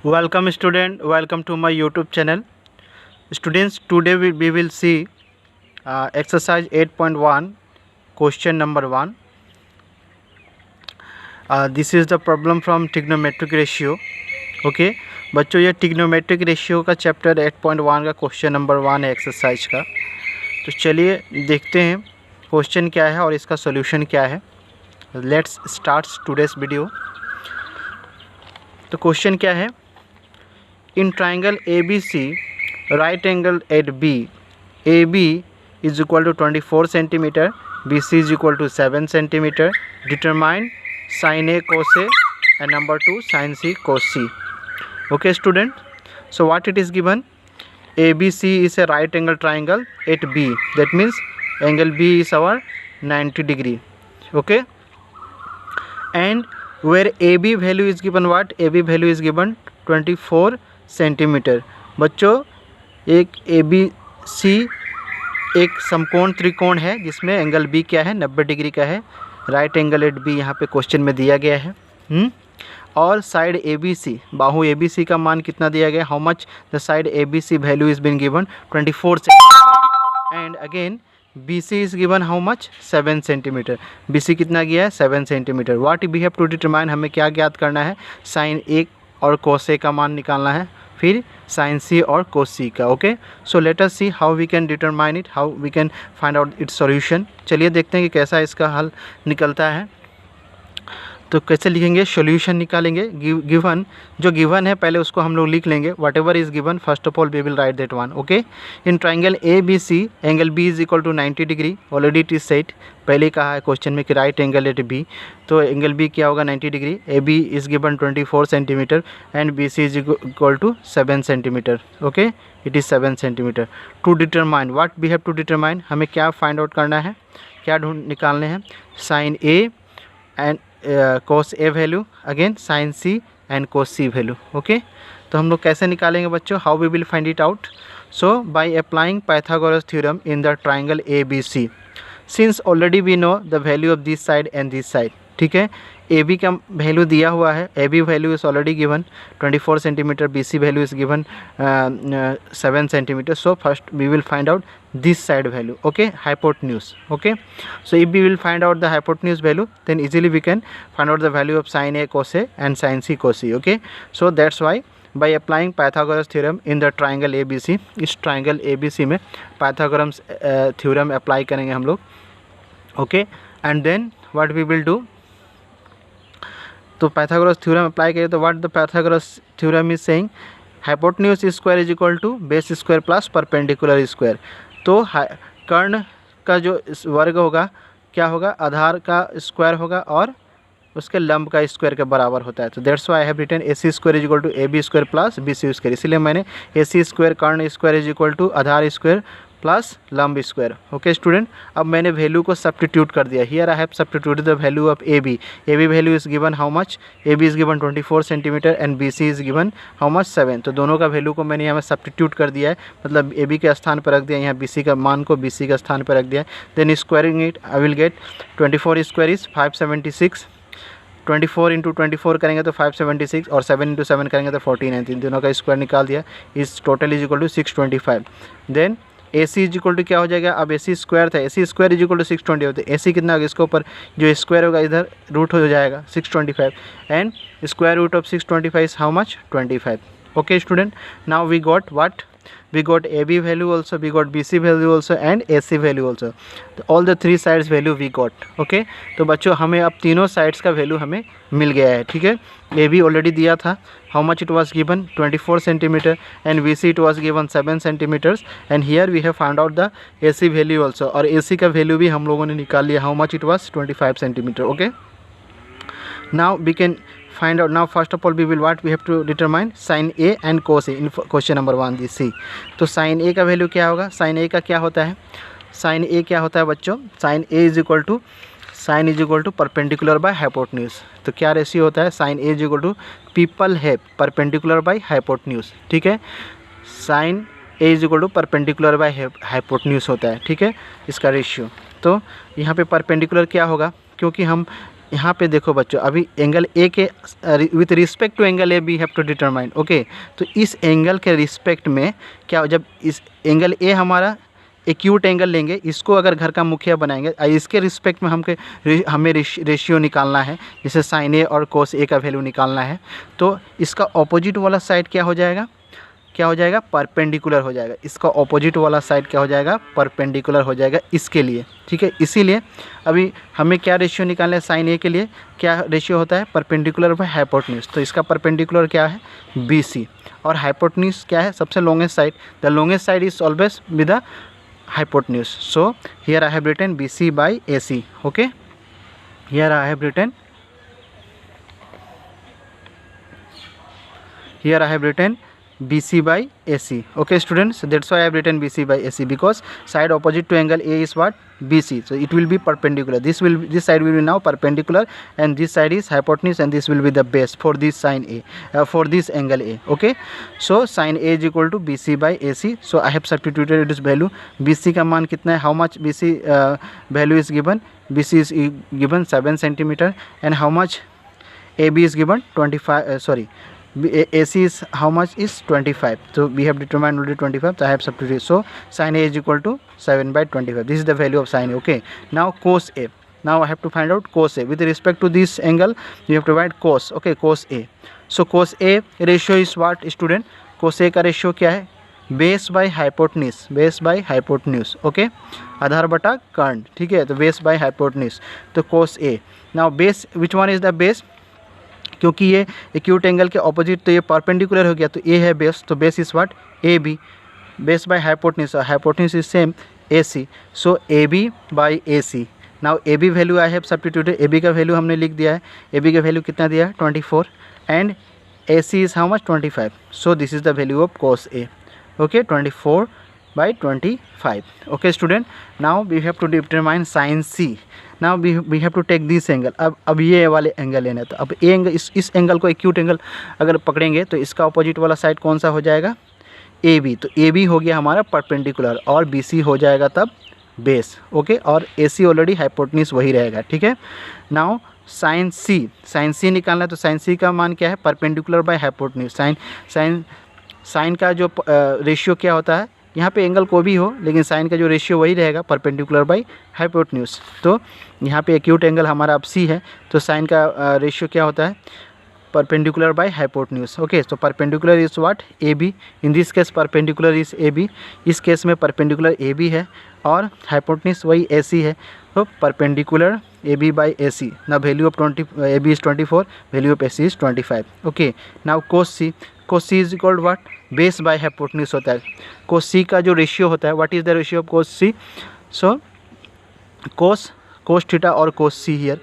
Welcome student, welcome to my YouTube channel. Students, today we will see exercise 8.1 question number 1. This is the problem from trigonometric ratio. Okay, बच्चों ये trigonometric ratio का chapter 8.1 का question number 1 है exercise का. तो चलिए देखते हैं क्वेश्चन क्या है और इसका सॉल्यूशन क्या है. Let's start today's video. तो क्वेश्चन क्या है. In triangle ABC, right angle at B, AB is equal to 24 centimeter, BC is equal to 7 centimeter. Determine sin A cos A and number 2 sin C cos C. Okay student, so what it is given? ABC is a right angle triangle at B, that means angle B is our 90 degree. Okay, and where AB value is given, what AB value is given 24 centimetre. बच्चों एक ए B सी एक समकोण त्रिकोण है जिसमें angle B क्या है 90 degree का है. राइट एंगल एट बी यहाँ पे क्वेश्चन में दिया गया है. और side A B C, Bahu A B सी का मान कितना दिया गया. How much the side A B C value is been given 24 centimetre. And again B C is given how much 7 centimetre. B C कितना गया है 7 centimetre. What we have to determine, हमें क्या ज्ञात करना है. साइन ए और कोस ए का मान निकालना है, फिर साइन सी और कोस सी का. Okay, so let us see how we can determine it, how we can find out its solution. चलिए देखते हैं कि कैसा इसका हल निकलता है. तो कैसे लिखेंगे, सॉल्यूशन निकालेंगे. गिवन जो गिवन है पहले उसको हम लोग लिख लेंगे. Whatever is given first of all we will write that one. Okay, in triangle A B C angle B is equal to 90 degree. Already it is set, पहले कहा है क्वेश्चन में कि राइट एंगल एट बी, तो angle B क्या होगा 90 degree. A B is given 24 centimetre and B C is equal to 7 centimetre. Okay, it is 7 centimetre. To determine, what we have to determine, हमें क्या find out करना है, क्या ढूंढ निकालने हैं. Sine A and cos A value, again sin C and cos C value. Okay, तो हम लोग कैसे निकालेंगे बच्चों, how we will find it out. So by applying Pythagoras theorem in the triangle A B C, since already we know the value of this side and this side. ठीक है, A B का value दिया हुआ है, A B value is already given 24 centimetre, B C value is given 7 centimetre. So first we will find out this side value. Okay, hypotenuse. Okay, so if we will find out the hypotenuse value, then easily we can find out the value of sin A cos A and sin C cos C. Okay, so that's why by applying Pythagoras theorem in the triangle ABC, इस triangle ABC में Pythagoras theorem apply करेंगे हम लोग. Okay, and then what we will do, तो Pythagoras theorem apply करें तो what the Pythagoras theorem is saying, hypotenuse square is equal to base square plus perpendicular square. तो कर्ण का जो वर्ग होगा क्या होगा, आधार का स्क्वायर होगा और उसके लंब का स्क्वायर के बराबर होता है. तो that's why I have written A C square is equal to A B square plus B C square. इसलिए मैंने ए सी स्क्वायर कर्ण स्क्वायर इज इक्वल टू आधार स्क्वायर प्लस लंब स्क्वायर. ओके स्टूडेंट, अब मैंने वैल्यू को substitute कर दिया. Here I have substituted the value of A B. A B value is given how much, A B is given 24 centimetre and B C is given how much 7. तो दोनों का value को मैंने यहाँ substitute कर दिया है, मतलब ए बी के स्थान पर रख दिया, यहाँ बी सी का मान को बी सी के स्थान पर रख दिया है. Then squaring it I will get 24 square is 576. 24 into 24 करेंगे तो 576 और 7 इंटू 7 करेंगे तो 49. इन दोनों का स्क्वायर निकाल दिया, is total is equal to 625. Then A C is equal to क्या हो जाएगा, अब ए सी स्क्वायर था, A C square is equal to 620 होते. ए सी कितना होगा, इसके ऊपर जो स्क्वायर होगा इधर रूट हो जाएगा 625 and square root of 625 is how much 25. Okay student, now we got what, we got AB value also, we got BC value also and AC value also. all the three sides value we got. okay, तो बच्चों हमें अब तीनों sides का value हमें मिल गया है. ठीक है, AB ऑलरेडी दिया था, how much it was given 24 centimetre and BC it was given 7 centimetres and here we have found out the AC value also. और AC का वैल्यू भी हम लोगों ने निकाल लिया, how much it was 25 centimetre. Okay, now we can find out. Now first of all we will what we have to determine sin A and cos A in question number 1 this C. तो sin A का value क्या होगा, sin A का क्या होता है, sin A क्या होता है बच्चों, sin A is equal to perpendicular by hypotenuse. तो क्या रेशियो होता है, sin A is equal to people है परपेंडिकुलर बाय हाइपोटेन्यूज. ठीक है, sin A is equal to perpendicular by hypotenuse होता है. ठीक है, इसका रेशियो. तो यहाँ पे परपेंडिकुलर क्या होगा, क्योंकि हम यहाँ पे देखो बच्चों, अभी एंगल ए के with respect to angle A we have to determine. Okay, तो इस एंगल के रिस्पेक्ट में क्या, जब इस एंगल ए हमारा एक्यूट एंगल लेंगे, इसको अगर घर का मुखिया बनाएंगे, इसके रिस्पेक्ट में हमें रेशियो निकालना है, जैसे साइन ए और कोस ए का वैल्यू निकालना है, तो इसका ऑपोजिट वाला साइड क्या हो जाएगा, परपेंडिकुलर हो जाएगा। इसका ऑपोजिट वाला साइड क्या हो जाएगा, परपेंडिकुलर हो जाएगा इसके लिए। ठीक है, इसीलिए अभी हमें क्या रेशियो निकालना है, साइन ए के लिए क्या रेशियो होता है, परपेंडिकुलर बाय हाइपोटेन्यूज। तो इसका परपेंडिकुलर क्या है, बी सी, और हाइपोटेन्यूज क्या है, सबसे longest side. The longest side is always with the hypotenuse. So here I have written BC by AC. Okay, here I have written BC by AC. Okay students, so that's why I have written BC by AC, because side opposite to angle A is what, BC. So it will be perpendicular. This side will be now perpendicular, and this side is hypotenuse, and this will be the base for this sine A, for this angle A. Okay, so sine A is equal to BC by AC. So I have substituted its value. BC का मान कितना है, how much BC value is given, BC is given 7 centimeter, and how much AB is given 25, AC is how much, is 25. So we have determined only 25, so I have substituted. So sin A is equal to 7 by 25. This is the value of sin A. Okay, now cos A. Now I have to find out cos A. With respect to this angle, you have to write cos. Okay, cos A. So cos A ratio is what student? Cos A का ratio क्या है, base by hypotenuse, base by hypotenuse. Okay, आधार बटा कर्ण। ठीक है, तो base by hypotenuse, तो cos A। Now base, which one is the base, क्योंकि ये एक्यूट एंगल के ऑपोजिट, तो ये परपेंडिकुलर हो गया, तो ए है बेस, तो base is what, A B, base by hypotenuse, hypotenuse is same A C, so A B by A C. Now A B value I have substituted, A B का value हमने लिख दिया है, ए बी का value कितना दिया है, 24, and A C is how much, 25। So this is the value of cos A. Okay, 24 by 25. Okay student, now we have to determine sin C. Now we have to take this angle. अब ये वाले angle लेना है, तो अब ये angle, इस angle को एक्यूट एंगल अगर पकड़ेंगे, तो इसका अपोजिट वाला साइड कौन सा हो जाएगा, ए बी। तो ए बी हो गया हमारा परपेंडिकुलर, और बी सी हो जाएगा तब बेस। ओके, और ए सी ऑलरेडी हाइपोटेन्यूज वही रहेगा। ठीक है, नाउ साइन सी निकालना है, तो साइन सी का मान क्या है, परपेंडिकुलर बाय हाइपोटेन्यूज। साइन का जो रेशियो क्या होता है, यहाँ पे एंगल को भी हो, लेकिन साइन का जो रेशियो वही रहेगा, परपेंडिकुलर बाय हाइपोटेन्यूज। तो यहाँ पे एक्यूट एंगल हमारा अब सी है, तो साइन का रेशियो क्या होता है, परपेंडिकुलर बाय हाइपोटेन्यूज। ओके, तो perpendicular is what, A B. In this case perpendicular is A B, इस केस में परपेंडिकुलर ए बी है, और हाइपोटेन्यूज वही ए सी है, तो perpendicular A B by A C. ना value of A B is 24, value of A C is 25। Okay, now cos C is equal what, base by hypotenuse होता है। cos C का जो ratio होता है, what is the ratio of cos C, so cos theta और cos C here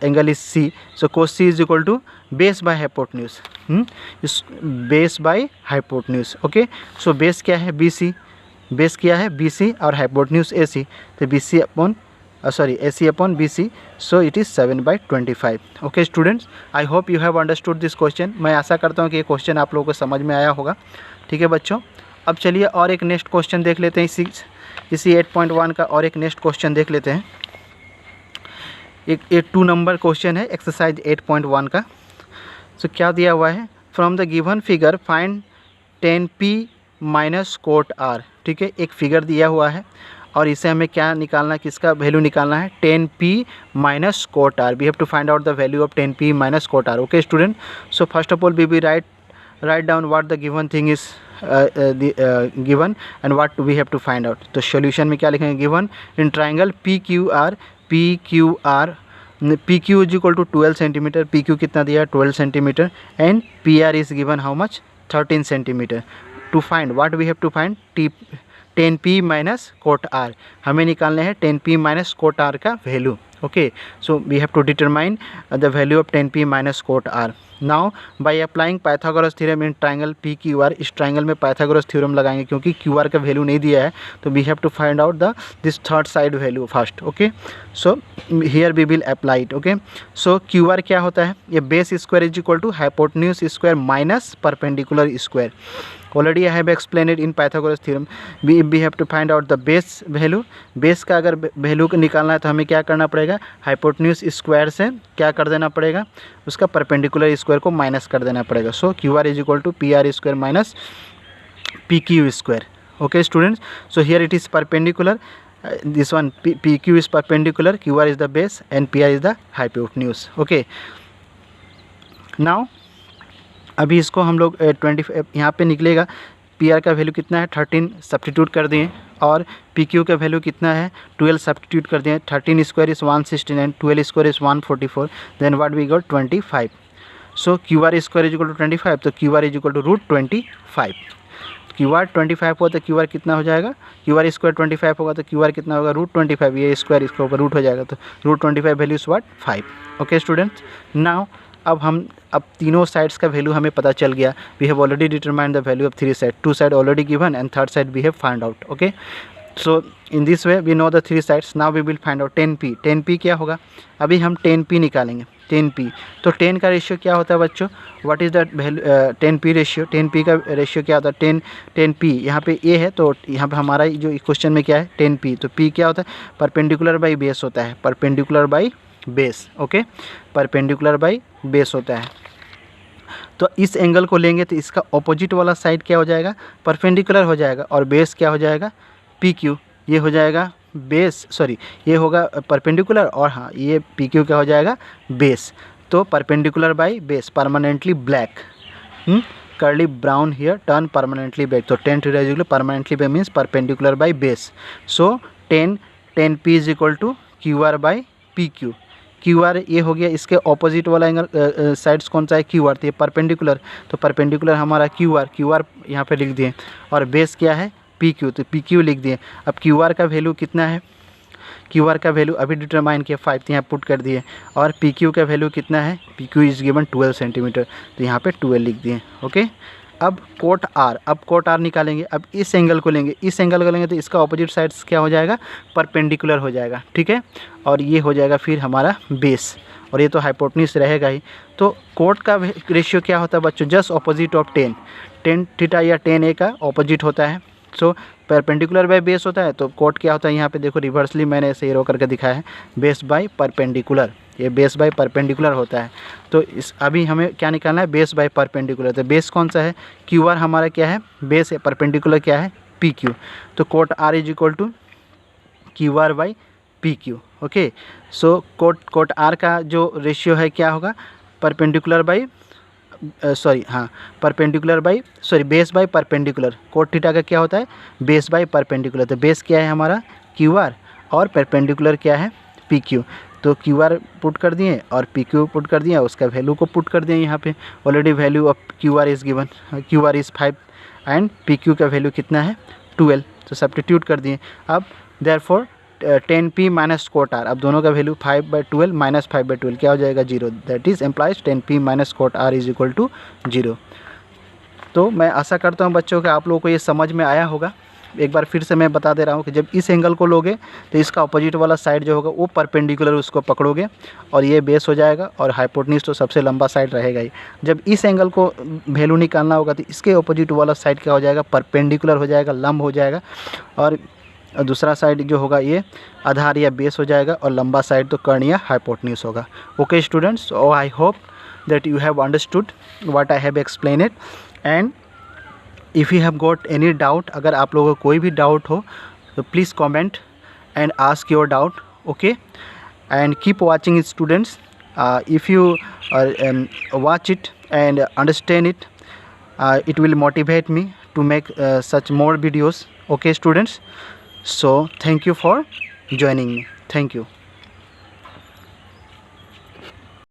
angle is C, so cos C is equal to base by hypotenuse, base by hypotenuse. Okay, so base क्या है, BC, base क्या है BC, और hypotenuse AC, तो BC upon AC upon BC, so it is 7 by 25. Okay students, I hope you have understood this question. मैं आशा करता हूँ कि ये क्वेश्चन आप लोगों को समझ में आया होगा। ठीक है बच्चों, अब चलिए और एक नेक्स्ट क्वेश्चन देख लेते हैं, इसी 8.1 का और एक नेक्स्ट क्वेश्चन देख लेते हैं। एक 2 नंबर क्वेश्चन है एक्सरसाइज 8.1 का। सो क्या दिया हुआ है, from the given figure find 10p minus cot R। ठीक है, एक फिगर दिया हुआ है, और इसे हमें क्या निकालना है, किसका वैल्यू निकालना है, 10p minus cot R। We have to find out the value of 10p minus cot R। Okay student, so first of all we write down what the given thing is given and what we have to find out. तो solution में क्या लिखेंगे, given in triangle PQR PQ is equal to 12 centimetre, PQ कितना दिया है 12 centimetre, and PR is given how much 13 centimetre. To find what we have to find 10p minus cot R, हमें निकालने हैं 10p माइनस कोट R का value. Okay, so we have to determine the value of 10p minus cot R। Now by applying Pythagoras theorem in triangle P Q R, इस triangle में Pythagoras theorem लगाएंगे क्योंकि Q R का value नहीं दिया है, तो we have to find out the this third side value first. Okay, so here we will apply it. Okay, so Q R क्या होता है, ये base square is equal to hypotenuse square minus perpendicular square. Already I have explain in Pythagoras theorem. We have to find out the base value. Base का अगर value निकालना है तो हमें क्या करना पड़ेगा, हाइपोटेन्यूज स्क्वायर से क्या कर देना पड़ेगा, उसका परपेंडिकुलर स्क्वायर को माइनस कर देना पड़ेगा. So Q R is equal to P R square minus P Q square. Okay students, so here it is perpendicular. This one PQ is perpendicular, QR is the base and PR is the hypotenuse. Okay, now अभी इसको हम लोग 20 यहाँ पे निकलेगा. PR का value कितना है 13 सब्स्टिट्यूट कर दिए, और PQ का वैल्यू कितना है 12 सब्स्टिट्यूट कर दिए. 13 square is 169, 12 square is 144, then what we got 25. So QR square is equal to 25, तो QR is equal to root 25. Q R 25 होगा तो क्यू आर कितना हो जाएगा, क्यू आर स्क्वायर 25 होगा तो क्यू आर कितना होगा रूट 25. ये स्क्वायर इसके ऊपर रूट हो जाएगा, तो root 25 value is what 5. Okay students, now अब तीनों साइड्स का वैल्यू हमें पता चल गया. We have already determined the value of three side. Two side already given and third side we have find out. Okay, so in this way we know the three sides. Now we will find out 10p. 10p क्या होगा, अभी हम 10p निकालेंगे. 10p, तो 10 का ratio क्या होता है बच्चों, what is the value 10p ratio. 10p का रेशियो क्या होता है 10p. यहाँ पे a है तो यहाँ पे हमारा जो क्वेश्चन में क्या है 10p, तो p क्या होता है परपेंडिकुलर बाई बेस होता है, perpendicular by base. Okay, perpendicular by base होता है. तो इस एंगल को लेंगे तो इसका ऑपोजिट वाला साइड क्या हो जाएगा, परपेंडिकुलर हो जाएगा, और बेस क्या हो जाएगा PQ. ये हो जाएगा बेस, सॉरी ये होगा परपेंडिकुलर, और हाँ ये PQ क्या हो जाएगा बेस. तो perpendicular by base, permanently black, curly brown here, turn permanently back. तो 10 to regular permanently back means perpendicular by base. So 10p is equal to Q R by PQ. Q R ये हो गया, इसके opposite वाला angle sides कौन सा है Q R, तो ये परपेंडिकुलर, तो परपेंडिकुलर हमारा क्यू आर यहाँ पे लिख दिए, और बेस क्या है PQ, तो PQ लिख दिए. अब क्यू आर का वैल्यू कितना है, क्यू आर का वैल्यू अभी डिटरमाइन किया 5, यहाँ पुट कर दिए, और PQ का वैल्यू कितना है, PQ इज गिवन 12 सेंटीमीटर, तो यहाँ पे 12 लिख दिए. ओके, अब कोट R निकालेंगे. अब इस एंगल को लेंगे, इस एंगल को लेंगे तो इसका ऑपोजिट साइड्स क्या हो जाएगा परपेंडिकुलर हो जाएगा. ठीक है, और ये हो जाएगा फिर हमारा बेस, और ये तो हाइपोटेन्यूज रहेगा ही. तो कोट का रेशियो क्या होता है बच्चों, जस्ट ऑपोजिट ऑफ 10 थीटा या 10a का ऑपोजिट होता है. सो परपेंडिकुलर बाय बेस होता है, तो कोट क्या होता है, यहाँ पे देखो रिवर्सली मैंने ऐसे एरो करके दिखाया है, बेस बाय परपेंडिकुलर. ये बेस बाय परपेंडिकुलर होता है. तो इस अभी हमें क्या निकालना है, बेस बाय परपेंडिकुलर. तो बेस कौन सा है, क्यू आर हमारा क्या है बेस है, परपेंडिकुलर क्या है PQ. तो cot R is equal to Q R by PQ. Okay, so cot R का जो रेशियो है क्या होगा, perpendicular by perpendicular by base by perpendicular. Cot theta का क्या होता है बेस बाई परपेंडिकुलर. तो बेस क्या है हमारा QR, और परपेंडिकुलर क्या है PQ. तो QR पुट कर दिए और PQ पुट कर दिया, उसका वैल्यू को पुट कर दिए यहाँ पे. Already value of QR is given, QR is 5 and PQ का वैल्यू कितना है 12, तो सब्स्टिट्यूट कर दिए. अब therefore 10p minus cot R, अब दोनों का वैल्यू 5/12 माइनस 5/12 क्या हो जाएगा 0. That is implies 10p minus cot R is equal to 0. तो मैं आशा करता हूँ बच्चों कि आप लोगों को ये समझ में आया होगा. एक बार फिर से मैं बता दे रहा हूँ कि जब इस एंगल को लोगे तो इसका अपोजिट वाला साइड जो होगा वो परपेंडिकुलर उसको पकड़ोगे, और ये बेस हो जाएगा, और हाइपोटेन्यूज तो सबसे लंबा साइड रहेगा ही. जब इस एंगल को वैल्यू निकालना होगा तो इसके अपोजिट वाला साइड क्या हो जाएगा परपेंडिकुलर हो जाएगा, लंब हो जाएगा, और दूसरा साइड जो होगा ये आधार या बेस हो जाएगा, और लंबा साइड तो कर्ण या हाइपोटेन्यूज होगा. Okay students, I hope that you have understood what I have explain it. And if you have got any doubt, अगर आप लोगों को कोई भी डाउट हो तो please comment and ask your doubt. Okay, and keep watching it students. If you watch it and understand it, it will motivate me to make such more videos. Okay students, so thank you for joining me. Thank you.